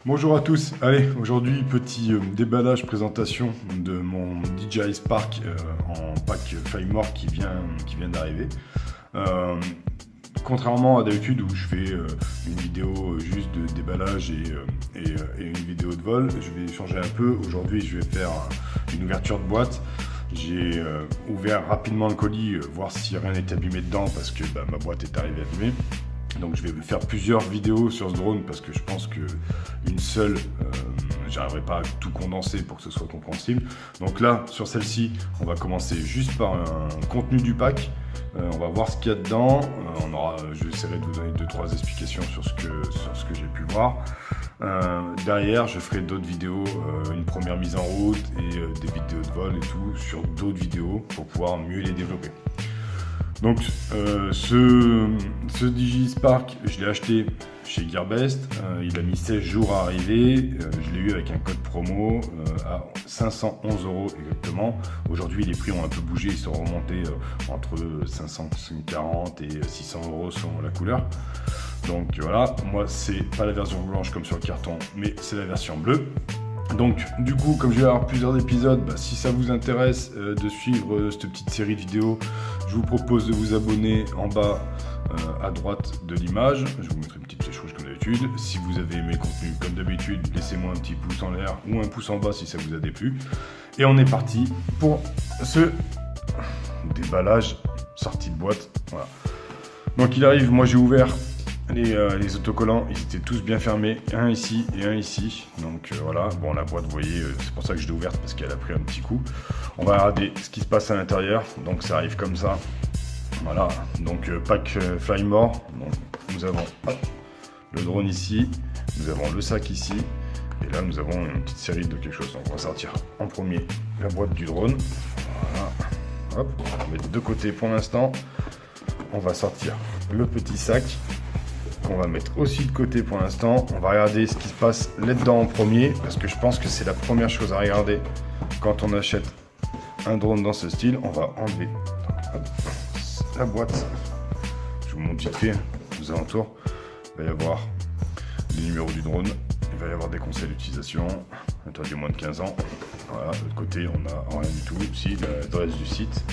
Bonjour à tous, allez, aujourd'hui petit déballage présentation de mon DJI Spark en pack Flymore qui vient d'arriver. Contrairement à d'habitude où je fais une vidéo juste de déballage et une vidéo de vol, je vais changer un peu. Aujourd'hui je vais faire une ouverture de boîte. J'ai ouvert rapidement le colis, voir si rien n'est abîmé dedans parce que ma boîte est arrivée abîmée. Donc je vais faire plusieurs vidéos sur ce drone parce que je pense qu'une seule, j'arriverai pas à tout condenser pour que ce soit compréhensible. Donc là, sur celle-ci, on va commencer juste par un contenu du pack. On va voir ce qu'il y a dedans. Je essaierai de vous donner 2-3 explications sur ce que j'ai pu voir. Derrière, je ferai d'autres vidéos, une première mise en route et des vidéos de vol et tout sur d'autres vidéos pour pouvoir mieux les développer. Donc ce DJI Spark, je l'ai acheté chez Gearbest, il a mis 16 jours à arriver, je l'ai eu avec un code promo à 511 € exactement. Aujourd'hui les prix ont un peu bougé, ils sont remontés entre 540 et 600 € selon la couleur. Donc voilà, moi c'est pas la version blanche comme sur le carton, mais c'est la version bleue. Donc du coup, comme je vais avoir plusieurs épisodes, si ça vous intéresse de suivre cette petite série de vidéos, je vous propose de vous abonner en bas à droite de l'image. Je vous mettrai une petite flèche rouge comme d'habitude. Si vous avez aimé le contenu comme d'habitude, laissez-moi un petit pouce en l'air ou un pouce en bas si ça vous a déplu. Et on est parti pour ce déballage sortie de boîte. Voilà. Donc il arrive, moi j'ai ouvert les autocollants, ils étaient tous bien fermés, un ici et un ici. Donc voilà, bon la boîte vous voyez, c'est pour ça que je l'ai ouverte parce qu'elle a pris un petit coup. On va regarder ce qui se passe à l'intérieur, donc ça arrive comme ça. Voilà, donc pack Flymore, donc nous avons le drone ici, nous avons le sac ici, et là nous avons une petite série de quelque chose. Donc on va sortir en premier la boîte du drone, voilà, hop, on va mettre de côté pour l'instant. On va sortir le petit sac, qu'on va mettre aussi de côté pour l'instant. On va regarder ce qui se passe là-dedans en premier, parce que je pense que c'est la première chose à regarder quand on achète un drone dans ce style. On va enlever la boîte. Je vous montre vite fait aux alentours. Il va y avoir les numéros du drone, il va y avoir des conseils d'utilisation, interdit moins de 15 ans. Voilà, de l'autre côté, on n'a rien du tout. Ici, l'adresse du site.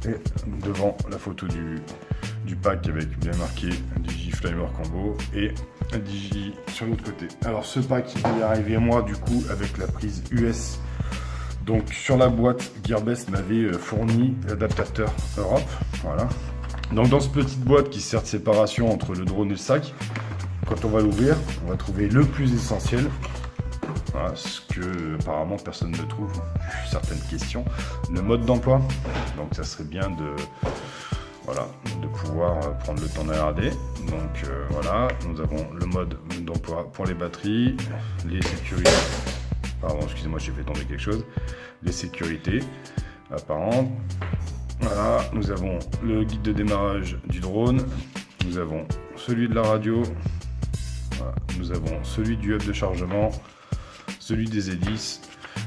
Et devant la photo du pack avec bien marqué DJI Flymore Combo et un DJI sur l'autre côté. Alors ce pack il est arrivé moi du coup avec la prise US. Donc sur la boîte Gearbest m'avait fourni l'adaptateur Europe. Voilà. Donc dans cette petite boîte qui sert de séparation entre le drone et le sac, quand on va l'ouvrir, on va trouver le plus essentiel. Voilà, ce que apparemment personne ne trouve, certaines questions. Le mode d'emploi, donc ça serait bien de pouvoir prendre le temps de regarder. Donc voilà, nous avons le mode d'emploi pour les batteries, les sécurités. Pardon, excusez-moi, j'ai fait tomber quelque chose. Les sécurités apparentes. Voilà, nous avons le guide de démarrage du drone. Nous avons celui de la radio. Voilà, nous avons celui du hub de chargement. Celui des hélices,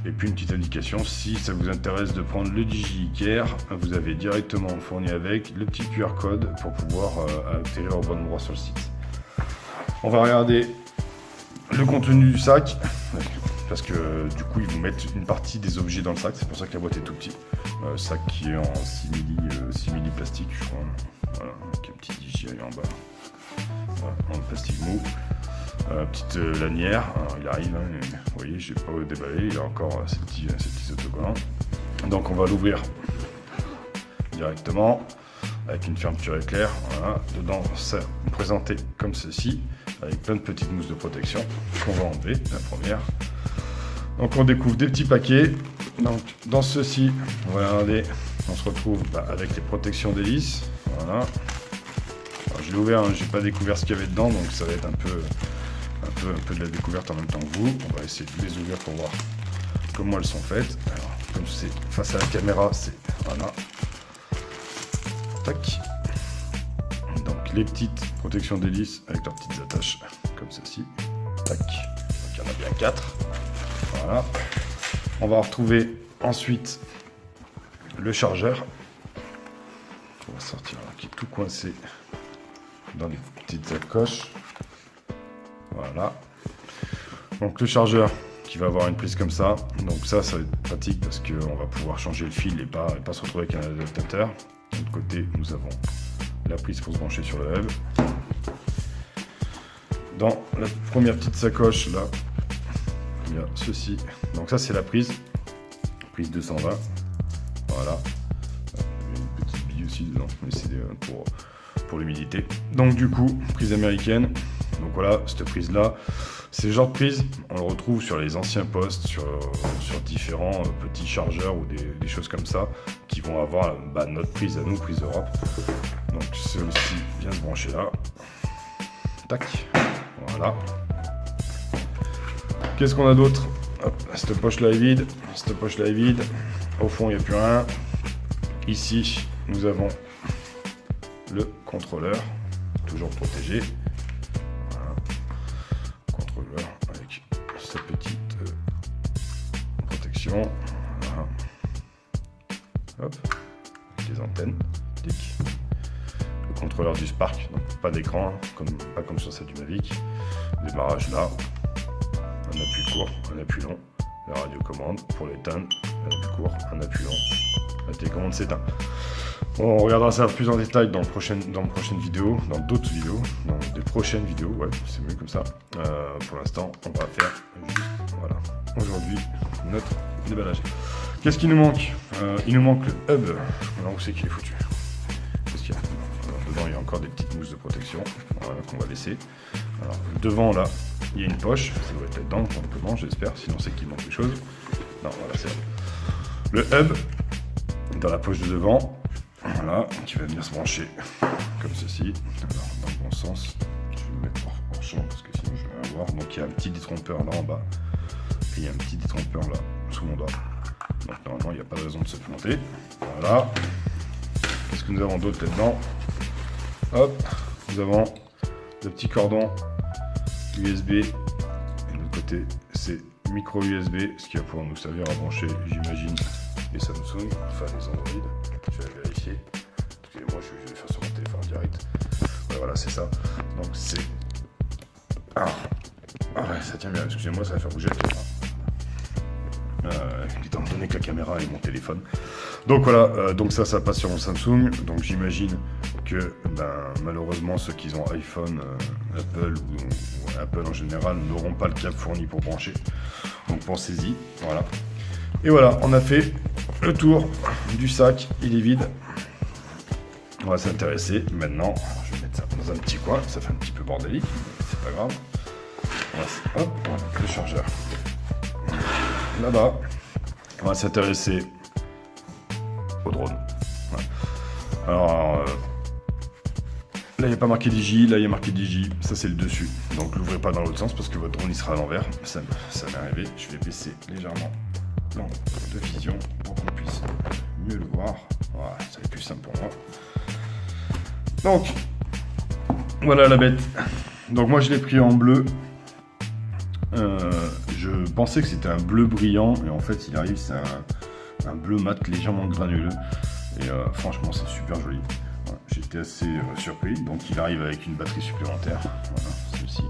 et puis une petite indication si ça vous intéresse de prendre le DJI Care, vous avez directement fourni avec le petit QR code pour pouvoir atterrir au bon endroit sur le site. On va regarder le contenu du sac, parce que du coup ils vous mettent une partie des objets dans le sac, c'est pour ça que la boîte est tout petite. Sac qui est en 6 milli plastique, je crois. Voilà, avec un petit DJI en bas, voilà, en plastique mou. Petite lanière, alors, il arrive, hein, vous voyez, je n'ai pas déballé, il y a encore ces petits autocollants. Donc on va l'ouvrir directement avec une fermeture éclair. Voilà. Dedans, ça est présenté comme ceci, avec plein de petites mousses de protection qu'on va enlever, la première. Donc on découvre des petits paquets. Donc dans ceci, on va regarder, on se retrouve avec les protections d'hélice. Voilà. Alors, je l'ai ouvert, hein, j'ai pas découvert ce qu'il y avait dedans, donc ça va être un peu de la découverte en même temps que vous. On va essayer de les ouvrir pour voir comment elles sont faites. Alors, comme c'est face à la caméra, c'est voilà. Tac. Donc les petites protections d'hélice avec leurs petites attaches comme ceci. Tac. Donc il y en a bien 4. Voilà. On va retrouver ensuite le chargeur. On va sortir là, qui est tout coincé dans les petites sacoches. Voilà. Donc le chargeur qui va avoir une prise comme ça. Donc ça va être pratique parce qu'on va pouvoir changer le fil et pas se retrouver avec un adaptateur. De l'autre côté, nous avons la prise pour se brancher sur le hub. Dans la première petite sacoche là, il y a ceci. Donc ça c'est la prise 220. Voilà. Il y a une petite bille aussi dedans, mais c'est pour l'humidité. Donc du coup, prise américaine. Donc voilà, cette prise là, c'est le genre de prise, on le retrouve sur les anciens postes, sur différents petits chargeurs ou des choses comme ça, qui vont avoir notre prise à nous, prise Europe. Donc celle-ci vient se brancher là. Tac, voilà. Qu'est-ce qu'on a d'autre? Cette poche là est vide, cette poche là est vide. Au fond, il n'y a plus rien. Ici, nous avons le contrôleur, toujours protégé. Voilà. Contrôleur avec sa petite protection. Voilà. Hop, avec les antennes. Tic. Le contrôleur du Spark, donc pas d'écran, pas comme sur celle du Mavic. Démarrage là. Un appui court, un appui long. La radiocommande pour l'éteindre. Un appui court, un appui long. La télécommande s'éteint. Bon, on regardera ça plus en détail dans prochaine vidéo, dans d'autres vidéos, dans des prochaines vidéos, ouais, c'est mieux comme ça. Pour l'instant, on va faire juste, voilà, aujourd'hui, notre déballage. Qu'est-ce qui nous manque? Il nous manque le hub. Alors, où c'est qu'il est foutu? Qu'est-ce qu'il y a? Alors, devant, il y a encore des petites mousses de protection, voilà, qu'on va laisser. Alors, devant, là, il y a une poche, ça doit être là-dedans, probablement, j'espère, sinon c'est qu'il manque des choses. Non, voilà, c'est le hub, dans la poche de devant. Voilà, qui va venir se brancher comme ceci. Alors, dans le bon sens, je vais le mettre hors champ parce que sinon je vais rien voir. Donc il y a un petit détrompeur là en bas et il y a un petit détrompeur là sous mon doigt. Donc normalement il n'y a pas de raison de se planter. Voilà. Qu'est-ce que nous avons d'autre là-dedans? Hop, nous avons le petit cordon USB et de l'autre côté c'est micro USB, ce qui va pouvoir nous servir à brancher, j'imagine, les Samsung, enfin les Android. Je vais vérifier. Excusez-moi, je vais faire sur mon téléphone en direct. Ouais, voilà, c'est ça. Donc c'est... Ah ouais, ça tient bien. Excusez-moi, ça va faire bouger la caméra. Étant donné que la caméra est mon téléphone. Donc voilà, donc ça passe sur mon Samsung. Donc j'imagine que malheureusement ceux qui ont iPhone, Apple ou Apple en général n'auront pas le câble fourni pour brancher. Donc pensez-y, voilà. Et voilà, on a fait le tour du sac, il est vide. On va s'intéresser maintenant. Alors, je vais mettre ça dans un petit coin, ça fait un petit peu bordélique, mais c'est pas grave. Hop, le chargeur. Là-bas, on va s'intéresser au drone. Voilà. Alors, là, il n'y a pas marqué DJ, là, il y a marqué DJ. Ça, c'est le dessus. Donc, l'ouvrez pas dans l'autre sens parce que votre drone, il sera à l'envers. Ça m'est arrivé. Je vais baisser légèrement l'angle de vision pour qu'on puisse mieux le voir. Voilà, ça va être plus simple pour moi. Donc, voilà la bête. Donc, moi, je l'ai pris en bleu. Je pensais que c'était un bleu brillant, et en fait, il arrive, c'est un bleu mat légèrement granuleux. Et franchement, c'est super joli. Voilà, j'étais assez surpris. Donc, il arrive avec une batterie supplémentaire. Voilà, celle-ci.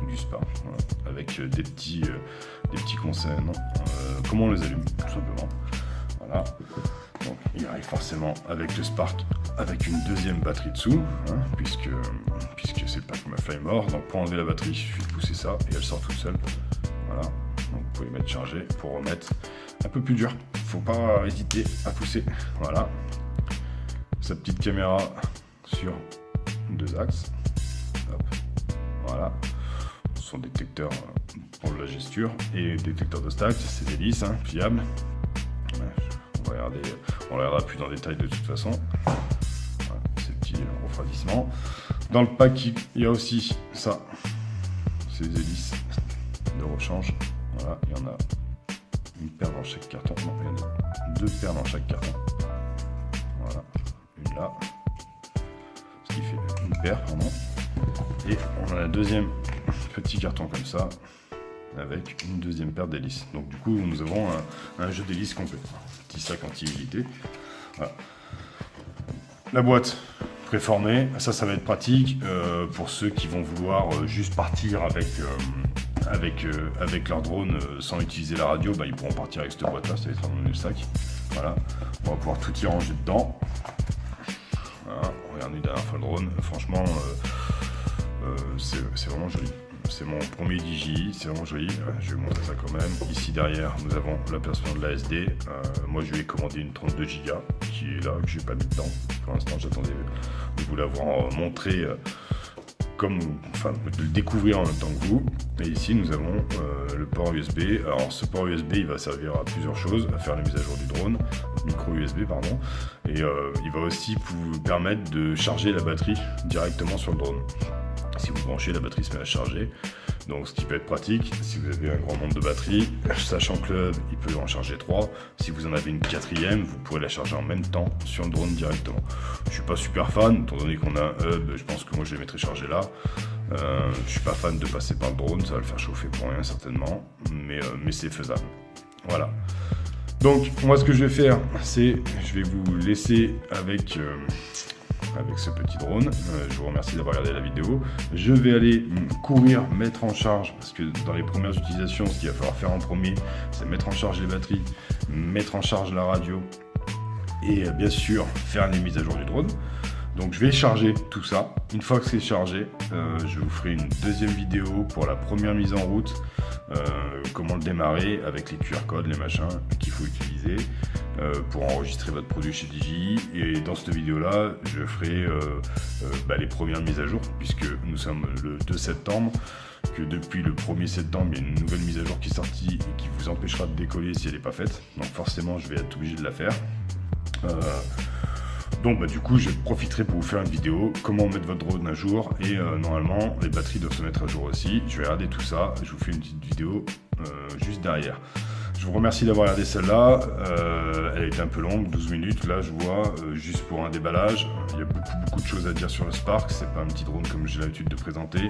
Du Spark. Voilà, avec des petits conseils. Comment on les allume, tout simplement. Voilà. Donc, il arrive forcément avec le Spark, avec une deuxième batterie dessous, hein, puisque c'est pas comme un Flymore. Donc, pour enlever la batterie, il suffit de pousser ça et elle sort toute seule. Voilà. Donc, vous pouvez mettre chargé pour remettre un peu plus dur. Faut pas hésiter à pousser. Voilà. Sa petite caméra sur 2 axes. Hop. Voilà. Son détecteur pour la gesture et détecteur de stack. C'est des hélices, hein, fiables. On regardera plus dans le détail de toute façon. Voilà, ces petits refroidissements. Dans le pack, il y a aussi ça. Ces hélices de rechange. Voilà, il y en a une paire dans chaque carton. Non, il y en a 2 paires dans chaque carton. Voilà, une là. Ce qui fait une paire, pardon. Et on a un deuxième petit carton comme ça, avec une deuxième paire d'hélices. Donc du coup, nous avons un jeu d'hélices complet. Petit sac anti-humidité. Voilà. La boîte préformée, ça va être pratique pour ceux qui vont vouloir juste partir avec leur drone sans utiliser la radio, ils pourront partir avec cette boîte là, ça va être dans le sac. Voilà, on va pouvoir tout y ranger dedans. Voilà, regardez la dernière fois le drone, franchement c'est vraiment joli. C'est mon premier DJI, c'est vraiment joli, je vais vous montrer ça quand même. Ici derrière nous avons l'apercement de la SD, moi je lui ai commandé une 32 Go qui est là, que j'ai pas mis dedans. Pour l'instant j'attendais de vous l'avoir montré, de le découvrir en même temps que vous. Et ici nous avons le port USB. Alors ce port USB il va servir à plusieurs choses, à faire la mise à jour du drone, micro USB pardon, et il va aussi vous permettre de charger la batterie directement sur le drone. Si vous branchez, la batterie se met à charger, donc ce qui peut être pratique si vous avez un grand nombre de batteries, sachant que le hub il peut en charger 3, si vous en avez une 4e, vous pourrez la charger en même temps sur le drone directement. Je suis pas super fan, étant donné qu'on a un hub, je pense que moi je les mettrai chargés là. Je suis pas fan de passer par le drone, ça va le faire chauffer pour rien certainement, mais c'est faisable. Voilà. Donc moi ce que je vais faire, c'est je vais vous laisser avec ce petit drone. Je vous remercie d'avoir regardé la vidéo. Je vais aller courir, mettre en charge, parce que dans les premières utilisations, ce qu'il va falloir faire en premier, c'est mettre en charge les batteries, mettre en charge la radio et bien sûr faire les mises à jour du drone. Donc je vais charger tout ça. Une fois que c'est chargé, je vous ferai une deuxième vidéo pour la première mise en route, comment le démarrer avec les QR codes, les machins qu'il faut utiliser pour enregistrer votre produit chez DJI. Et dans cette vidéo là je ferai les premières mises à jour, puisque nous sommes le 2 septembre, que depuis le 1er septembre il y a une nouvelle mise à jour qui est sortie et qui vous empêchera de décoller si elle n'est pas faite, donc forcément je vais être obligé de la faire. Donc du coup je profiterai pour vous faire une vidéo comment mettre votre drone à jour, et normalement les batteries doivent se mettre à jour aussi. Je vais regarder tout ça, je vous fais une petite vidéo juste derrière. Je vous remercie d'avoir regardé celle-là, elle a été un peu longue, 12 minutes là je vois, juste pour un déballage. Il y a beaucoup de choses à dire sur le Spark, c'est pas un petit drone comme j'ai l'habitude de présenter.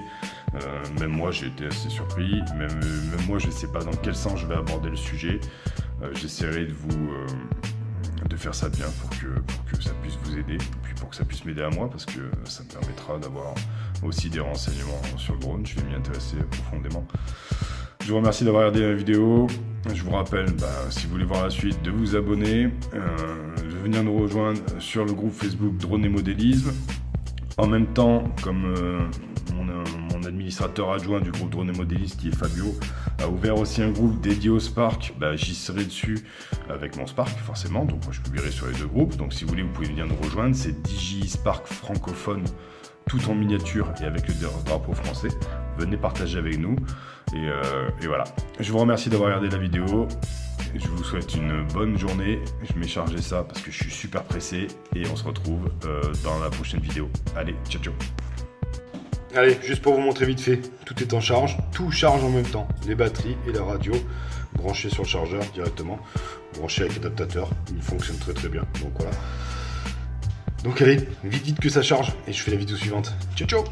Même moi j'ai été assez surpris, même moi je sais pas dans quel sens je vais aborder le sujet. J'essaierai de faire ça bien pour que ça puisse vous aider, puis pour que ça puisse m'aider à moi, parce que ça me permettra d'avoir aussi des renseignements sur le drone. Je vais m'y intéresser profondément. Je vous remercie d'avoir regardé la vidéo. Je vous rappelle, si vous voulez voir la suite, de vous abonner, de venir nous rejoindre sur le groupe Facebook Drone et Modélisme. En même temps, comme mon administrateur adjoint du groupe Drone et Modélisme, qui est Fabio, a ouvert aussi un groupe dédié au Spark, j'y serai dessus avec mon Spark forcément, donc moi je publierai sur les deux groupes. Donc si vous voulez, vous pouvez venir nous rejoindre, c'est DJI Spark francophone, tout en miniature et avec le drapeau français. Venez partager avec nous, et voilà. Je vous remercie d'avoir regardé la vidéo. Je vous souhaite une bonne journée. Je m'ai chargé ça parce que je suis super pressé, et on se retrouve dans la prochaine vidéo. Allez, ciao ciao. Allez, juste pour vous montrer vite fait, tout est en charge, tout charge en même temps, les batteries et la radio, branchées sur le chargeur directement, branchées avec l'adaptateur, il fonctionne très bien, donc voilà. Donc allez, vite que ça charge, et je fais la vidéo suivante. Ciao ciao.